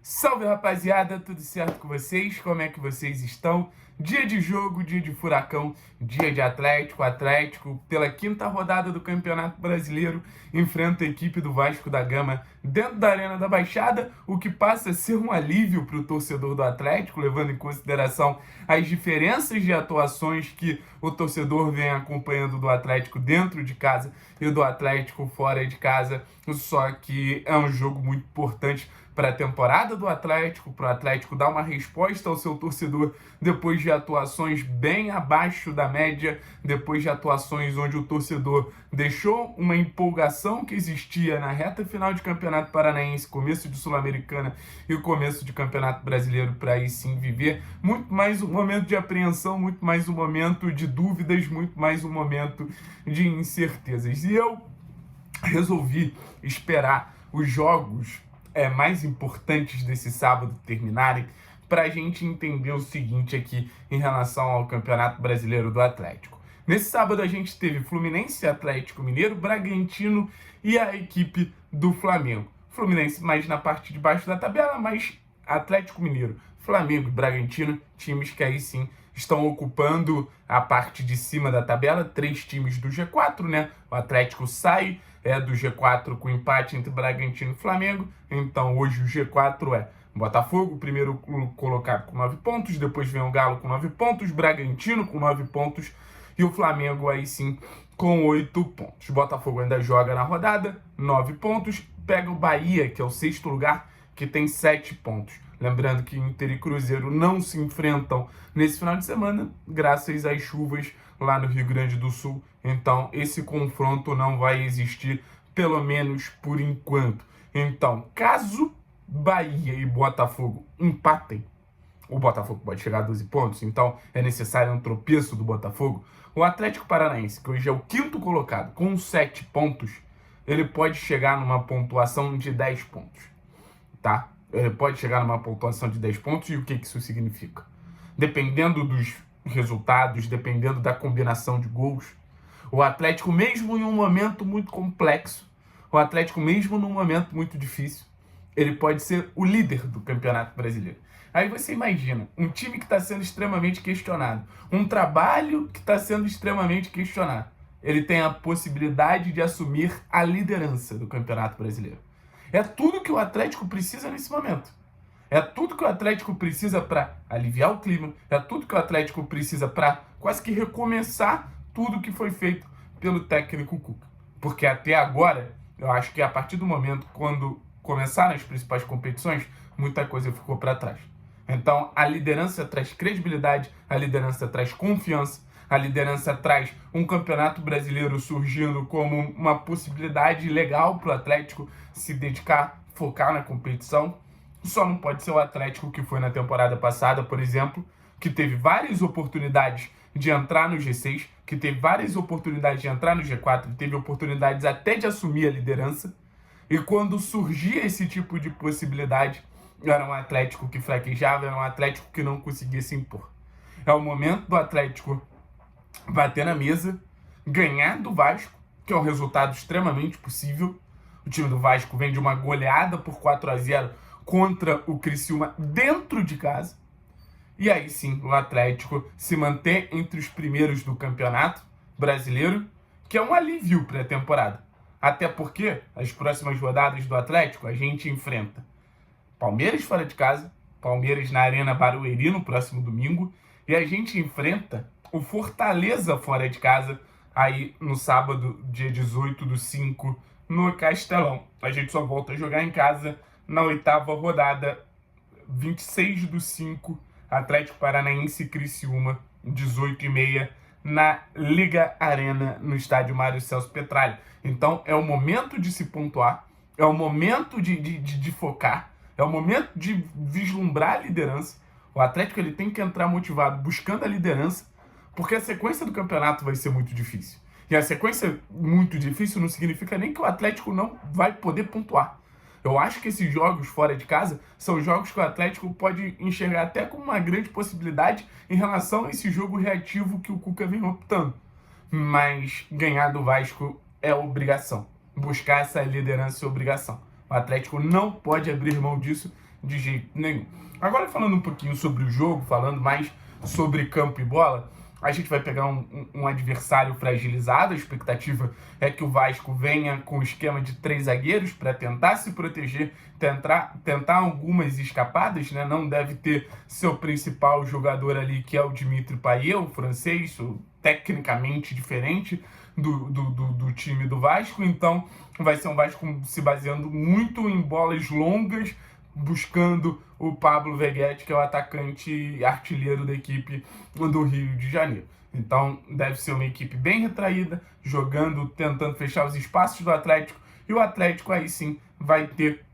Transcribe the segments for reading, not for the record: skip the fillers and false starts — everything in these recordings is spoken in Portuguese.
Salve, rapaziada, tudo certo com vocês? Como é que vocês estão? Dia de jogo, dia de furacão, dia de Atlético pela quinta rodada do Campeonato Brasileiro enfrenta a equipe do Vasco da Gama dentro da Arena da Baixada, o que passa a ser um alívio para o torcedor do Atlético, levando em consideração as diferenças de atuações que o torcedor vem acompanhando do Atlético dentro de casa e do Atlético fora de casa, só que é um jogo muito importante para a temporada do Atlético, para o Atlético dar uma resposta ao seu torcedor depois de atuações bem abaixo da média, depois de atuações onde o torcedor deixou uma empolgação que existia na reta final de Campeonato Paranaense, começo de Sul-Americana e o começo de Campeonato Brasileiro, para aí sim viver muito mais um momento de apreensão, muito mais um momento de dúvidas, muito mais um momento de incertezas. E eu resolvi esperar os jogos mais importantes desse sábado terminarem para a gente entender o seguinte aqui em relação ao Campeonato Brasileiro do Atlético. Nesse sábado a gente teve Fluminense, Atlético Mineiro, Bragantino e a equipe do Flamengo. Fluminense mais na parte de baixo da tabela, mas Atlético Mineiro, Flamengo e Bragantino, times que aí sim estão ocupando a parte de cima da tabela, 3 times do G4, né? O Atlético sai do G4 com empate entre Bragantino e Flamengo, então hoje o G4 é Botafogo, primeiro colocado com 9 pontos, depois vem o Galo com 9 pontos, Bragantino com 9 pontos e o Flamengo aí sim com 8 pontos. O Botafogo ainda joga na rodada, 9 pontos, pega o Bahia, que é o 6º lugar, que tem 7 pontos. Lembrando que Inter e Cruzeiro não se enfrentam nesse final de semana, graças às chuvas lá no Rio Grande do Sul. Então, esse confronto não vai existir, pelo menos por enquanto. Então, caso Bahia e Botafogo empatem, o Botafogo pode chegar a 12 pontos, então é necessário um tropeço do Botafogo. O Atlético Paranaense, que hoje é o 5º colocado, com 7 pontos, ele pode chegar numa pontuação de 10 pontos, tá? Ele pode chegar numa pontuação de 10 pontos, e o que isso significa? Dependendo dos resultados, dependendo da combinação de gols, o Atlético, mesmo em um momento muito complexo, o Atlético, mesmo num momento muito difícil, ele pode ser o líder do Campeonato Brasileiro. Aí você imagina, um time que está sendo extremamente questionado, um trabalho que está sendo extremamente questionado, ele tem a possibilidade de assumir a liderança do Campeonato Brasileiro. É tudo que o Atlético precisa nesse momento. É tudo que o Atlético precisa para aliviar o clima. É tudo que o Atlético precisa para quase que recomeçar tudo que foi feito pelo técnico Cuca. Porque até agora, eu acho que a partir do momento quando começaram as principais competições, muita coisa ficou para trás. Então, a liderança traz credibilidade, a liderança traz confiança, a liderança traz um campeonato brasileiro surgindo como uma possibilidade legal para o Atlético se dedicar, focar na competição. Só não pode ser o Atlético que foi na temporada passada, por exemplo, que teve várias oportunidades de entrar no G6, que teve várias oportunidades de entrar no G4, teve oportunidades até de assumir a liderança. E quando surgia esse tipo de possibilidade, era um Atlético que fraquejava, era um Atlético que não conseguia se impor. É o momento do Atlético bater na mesa, ganhar do Vasco, que é um resultado extremamente possível. O time do Vasco vem de uma goleada por 4-0 contra o Criciúma dentro de casa. E aí sim, o Atlético se manter entre os primeiros do Campeonato Brasileiro, que é um alívio para a temporada. Até porque as próximas rodadas do Atlético a gente enfrenta Palmeiras fora de casa, Palmeiras na Arena Barueri no próximo domingo, e a gente enfrenta o Fortaleza fora de casa aí no sábado, dia 18/5, no Castelão. A gente só volta a jogar em casa na 8ª rodada, 26/5, Atlético Paranaense e Criciúma, 18h30, na Liga Arena, no estádio Mário Celso Petralha. Então é o momento de se pontuar, é o momento de focar, é o momento de vislumbrar a liderança. O Atlético ele tem que entrar motivado, buscando a liderança, porque a sequência do campeonato vai ser muito difícil. E a sequência muito difícil não significa nem que o Atlético não vai poder pontuar. Eu acho que esses jogos fora de casa são jogos que o Atlético pode enxergar até como uma grande possibilidade em relação a esse jogo reativo que o Cuca vem optando. Mas ganhar do Vasco é obrigação. Buscar essa liderança é obrigação. O Atlético não pode abrir mão disso de jeito nenhum. Agora falando um pouquinho sobre o jogo, falando mais sobre campo e bola, a gente vai pegar um adversário fragilizado. A expectativa é que o Vasco venha com o esquema de 3 zagueiros para tentar se proteger, tentar algumas escapadas, né? Não deve ter seu principal jogador ali, que é o Dimitri Payet, o francês, tecnicamente diferente do time do Vasco. Então vai ser um Vasco se baseando muito em bolas longas, buscando o Pablo Veguete, que é o atacante artilheiro da equipe do Rio de Janeiro. Então deve ser uma equipe bem retraída, jogando, tentando fechar os espaços do Atlético, e o Atlético aí sim vai ter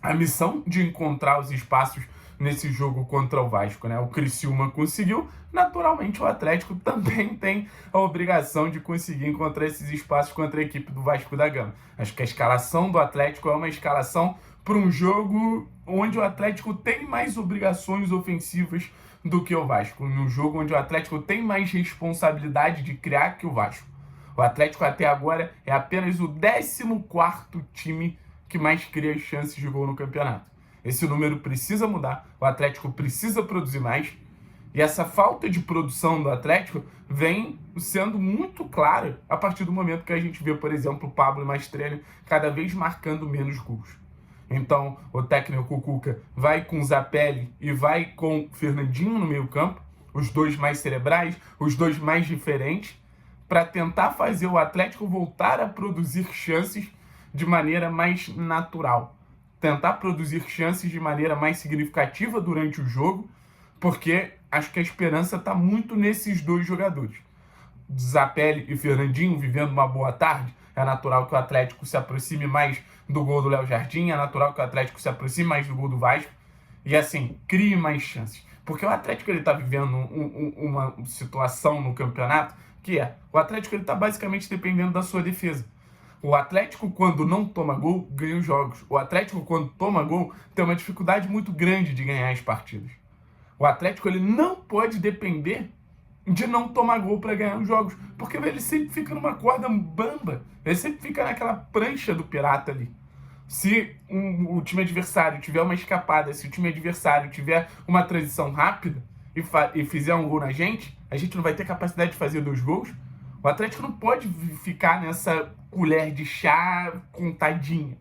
a missão de encontrar os espaços nesse jogo contra o Vasco, né? O Criciúma conseguiu, naturalmente o Atlético também tem a obrigação de conseguir encontrar esses espaços contra a equipe do Vasco da Gama. Acho que a escalação do Atlético é uma escalação para um jogo onde o Atlético tem mais obrigações ofensivas do que o Vasco, num jogo onde o Atlético tem mais responsabilidade de criar que o Vasco. O Atlético até agora é apenas o 14º time que mais cria chances de gol no campeonato. Esse número precisa mudar, o Atlético precisa produzir mais, e essa falta de produção do Atlético vem sendo muito clara a partir do momento que a gente vê, por exemplo, o Pablo Mastrelli cada vez marcando menos gols. Então, o técnico Cuca vai com Zapelli e vai com Fernandinho no meio campo, os dois mais cerebrais, os dois mais diferentes, para tentar fazer o Atlético voltar a produzir chances de maneira mais natural. Tentar produzir chances de maneira mais significativa durante o jogo, porque acho que a esperança está muito nesses dois jogadores. Zapelli e Fernandinho vivendo uma boa tarde, é natural que o Atlético se aproxime mais do gol do Léo Jardim, é natural que o Atlético se aproxime mais do gol do Vasco, e assim, crie mais chances. Porque o Atlético está vivendo uma situação no campeonato que o Atlético está basicamente dependendo da sua defesa. O Atlético, quando não toma gol, ganha os jogos. O Atlético, quando toma gol, tem uma dificuldade muito grande de ganhar as partidas. O Atlético ele não pode depender de não tomar gol para ganhar os jogos, porque ele sempre fica numa corda bamba, ele sempre fica naquela prancha do pirata ali. Se o time adversário tiver uma escapada, se o time adversário tiver uma transição rápida e fizer um gol na gente, a gente não vai ter capacidade de fazer 2 gols. O Atlético não pode ficar nessa colher de chá contadinha.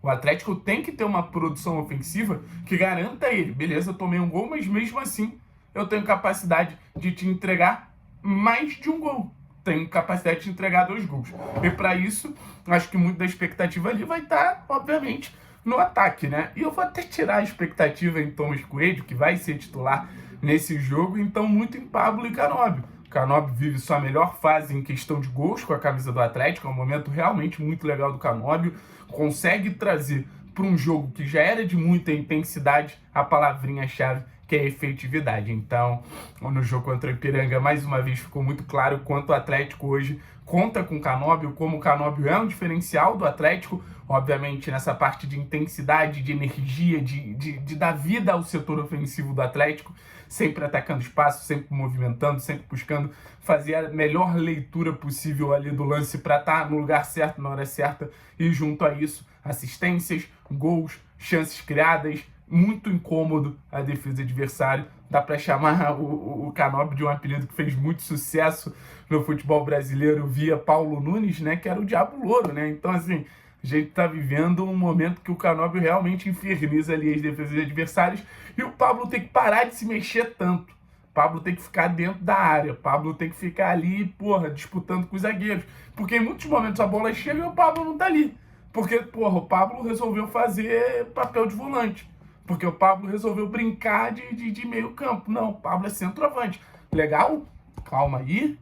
O Atlético tem que ter uma produção ofensiva que garanta ele. Beleza, eu tomei um gol, mas mesmo assim eu tenho capacidade de te entregar mais de um gol. Tenho capacidade de entregar 2 gols. E para isso, acho que muito da expectativa ali vai estar, obviamente, no ataque, né? E eu vou até tirar a expectativa em Thomas Coelho, que vai ser titular nesse jogo, então muito em Pablo e Canóbio. Canóbio vive sua melhor fase em questão de gols com a camisa do Atlético, é um momento realmente muito legal do Canóbio, consegue trazer para um jogo que já era de muita intensidade a palavrinha-chave, que é efetividade. Então, no jogo contra o Ipiranga, mais uma vez ficou muito claro quanto o Atlético hoje conta com o Canóbio, como o Canóbio é um diferencial do Atlético, obviamente nessa parte de intensidade, de energia, de dar vida ao setor ofensivo do Atlético, sempre atacando espaço, sempre movimentando, sempre buscando fazer a melhor leitura possível ali do lance para estar no lugar certo, na hora certa, e junto a isso, assistências, gols, chances criadas, muito incômodo a defesa adversária. Dá para chamar o Canóbio de um apelido que fez muito sucesso no futebol brasileiro via Paulo Nunes, né, que era o Diabo Louro, né? Então, assim, a gente está vivendo um momento que o Canóbio realmente inferniza ali as defesas adversárias, e o Pablo tem que parar de se mexer tanto. O Pablo tem que ficar dentro da área. O Pablo tem que ficar ali, disputando com os zagueiros. Porque em muitos momentos a bola chega e o Pablo não tá ali. Porque, o Pablo resolveu fazer papel de volante. Porque o Pablo resolveu brincar de meio campo. Não, o Pablo é centroavante. Legal? Calma aí.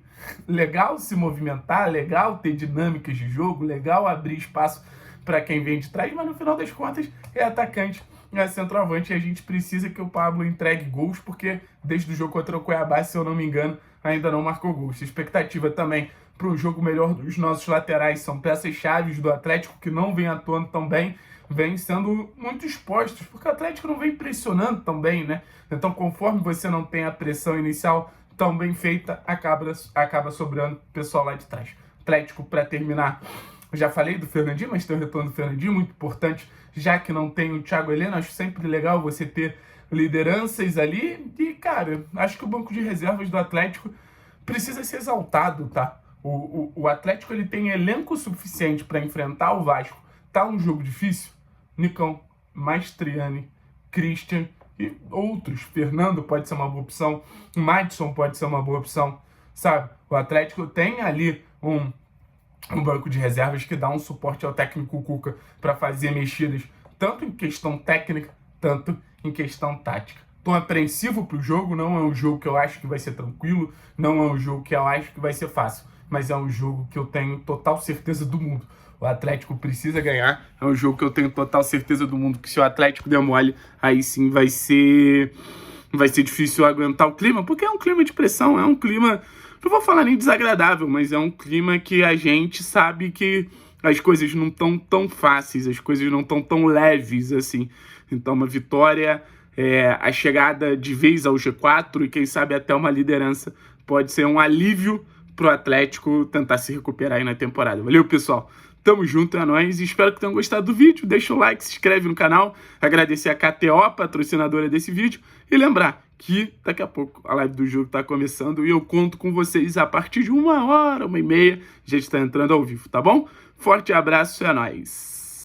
Legal se movimentar, legal ter dinâmicas de jogo, legal abrir espaço para quem vem de trás, mas no final das contas é atacante, é centroavante, e a gente precisa que o Pablo entregue gols, porque desde o jogo contra o Cuiabá, se eu não me engano, ainda não marcou gols. A expectativa também para um jogo melhor dos nossos laterais, são peças chaves do Atlético que não vem atuando tão bem, vem sendo muito expostos, porque o Atlético não vem pressionando tão bem, né? Então, conforme você não tem a pressão inicial tão bem feita, acaba sobrando o pessoal lá de trás. Atlético, para terminar, Eu já falei do Fernandinho, mas tem o retorno do Fernandinho, muito importante, já que não tem o Thiago Heleno. Acho sempre legal você ter lideranças ali. E, cara, acho que o banco de reservas do Atlético precisa ser exaltado, tá? O Atlético ele tem elenco suficiente para enfrentar o Vasco. Tá um jogo difícil? Nicão, Mastriani, Christian e outros. Fernando pode ser uma boa opção. Madison pode ser uma boa opção, sabe? O Atlético tem ali um banco de reservas que dá um suporte ao técnico Cuca para fazer mexidas, tanto em questão técnica, tanto em questão tática. Estou apreensivo pro jogo, não é um jogo que eu acho que vai ser tranquilo, não é um jogo que eu acho que vai ser fácil, mas é um jogo que eu tenho total certeza do mundo. O Atlético precisa ganhar, é um jogo que eu tenho total certeza do mundo que se o Atlético der mole, aí sim vai ser difícil aguentar o clima, porque é um clima de pressão, é um clima, não vou falar nem desagradável, mas é um clima que a gente sabe que as coisas não estão tão fáceis, as coisas não estão tão leves assim. Então uma vitória, a chegada de vez ao G4 e quem sabe até uma liderança pode ser um alívio pro Atlético tentar se recuperar aí na temporada. Valeu, pessoal! Tamo junto, é nóis, e espero que tenham gostado do vídeo. Deixa o like, se inscreve no canal, agradecer a KTO, patrocinadora desse vídeo, e lembrar que daqui a pouco a live do jogo tá começando e eu conto com vocês a partir de 1 hora, 1h30, a gente tá entrando ao vivo, tá bom? Forte abraço, é nóis!